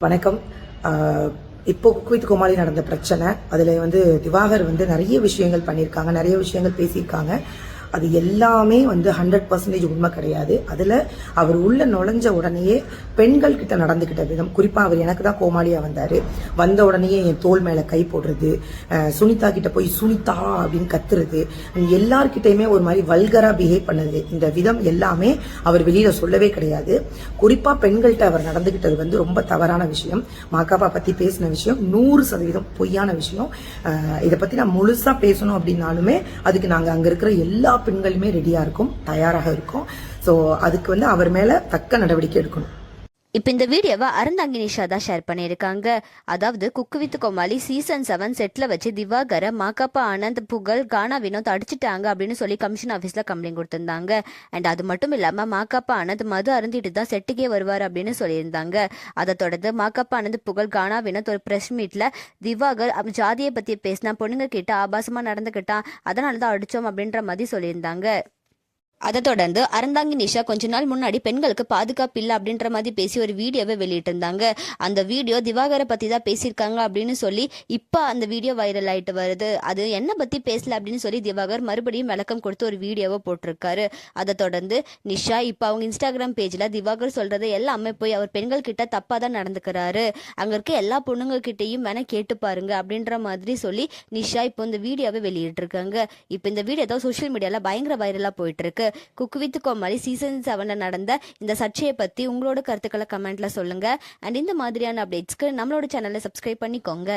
வணக்கம். இப்போ cook with கோமாளி நடந்த பிரச்சனை, அதில் திவாகர் நிறைய விஷயங்கள் பண்ணியிருக்காங்க, நிறைய விஷயங்கள் பேசியிருக்காங்க. அது எல்லாமே 100% உண்மை கிடையாது. அதில் அவர் உள்ள நுழைஞ்ச உடனேயே பெண்கள் கிட்ட நடந்துக்கிட்ட விதம், குறிப்பாக அவர் எனக்கு தான் கோமாளியாக வந்தார். வந்த உடனேயே என் தோல் மேலே கை போடுறது, சுனிதா கிட்ட போய் சுனிதா அப்படின்னு கத்துறது, எல்லார்கிட்டையுமே ஒரு மாதிரி வல்கரா பிஹேவ் பண்ணது, இந்த விதம் எல்லாமே அவர் வெளியில சொல்லவே கிடையாது. குறிப்பாக பெண்கள்கிட்ட அவர் நடந்துக்கிட்டது ரொம்ப தவறான விஷயம். மாக்காப்பா பற்றி பேசின விஷயம் 100% பொய்யான விஷயம். இதை பற்றி நான் முழுசாக பேசணும் அப்படின்னாலுமே அதுக்கு நாங்கள் அங்கே இருக்கிற எல்லா பெண்களுமே ரெடியா இருக்கும், தயாராக இருக்கும். ஸோ அதுக்கு அவர் மேல தக்க நடவடிக்கை எடுக்கணும். இப்போ இந்த வீடியோவை அறந்தாங்கி நிஷா தான் ஷேர் பண்ணியிருக்காங்க. அதாவது குக்கு வித் கோமாளி சீசன் 7 செட்டில் வச்சு திவாகரை மாக்காப்பா ஆனந்த், புகழ், கானா வினோத் அடிச்சுட்டாங்க அப்படின்னு சொல்லி கமிஷன் ஆஃபீஸில் கம்ப்ளைண்ட் கொடுத்துருந்தாங்க. அண்ட் அது மட்டும் இல்லாமல் மாக்காப்பா ஆனந்த் மது அருந்திட்டு தான் செட்டுக்கே வருவார் அப்படின்னு சொல்லியிருந்தாங்க. அதை தொடர்ந்து மாக்காப்பா ஆனந்த், புகழ், கானா வினோத் ஒரு ப்ரெஸ் மீட்டில் திவாகர் ஜாதியை பற்றி பேசினா, பொண்ணுங்க கிட்ட ஆபாசமாக நடந்துக்கிட்டான், அதனால தான் அடித்தோம் அப்படின்ற மாதிரி சொல்லியிருந்தாங்க. அதை தொடர்ந்து அறந்தாங்கி நிஷா கொஞ்ச நாள் முன்னாடி பெண்களுக்கு பாதுகாப்பு இல்லை அப்படின்ற மாதிரி பேசி ஒரு வீடியோவை வெளியிட்டு இருந்தாங்க. அந்த வீடியோ திவாகரை பற்றி தான் பேசியிருக்காங்க அப்படின்னு சொல்லி இப்போ அந்த வீடியோ வைரல் ஆகிட்டு வருது. அது என்ன பற்றி பேசல அப்படின்னு சொல்லி திவாகர் மறுபடியும் விளக்கம் கொடுத்து ஒரு வீடியோவை போட்டிருக்காரு. அதை தொடர்ந்து நிஷா இப்போ அவங்க இன்ஸ்டாகிராம் பேஜில் திவாகர் சொல்கிறது எல்லாமே போய் அவர் பெண்கள் கிட்ட தப்பாக தான் நடந்துக்கிறாரு, அங்கே இருக்க எல்லா பொண்ணுங்க கிட்டையும் வேணா கேட்டு பாருங்க அப்படின்ற மாதிரி சொல்லி நிஷா இப்போ இந்த வீடியோவை வெளியிட்டிருக்காங்க. இப்போ இந்த வீடியோ தான் சோஷியல் மீடியாவில் பயங்கர வைரலாக போயிட்டு இருக்கு. குக் வித் கோமாளி சீசன் 7 நடந்த இந்த சர்ச்சையை பத்தி உங்களோட கருத்துக்களை கமெண்ட்ல சொல்லுங்க. அண்ட் இந்த மாதிரியான அப்டேட்ஸ்க்கு நம்மளோட சேனலை சப்ஸ்கிரைப் பண்ணிக்கோங்க.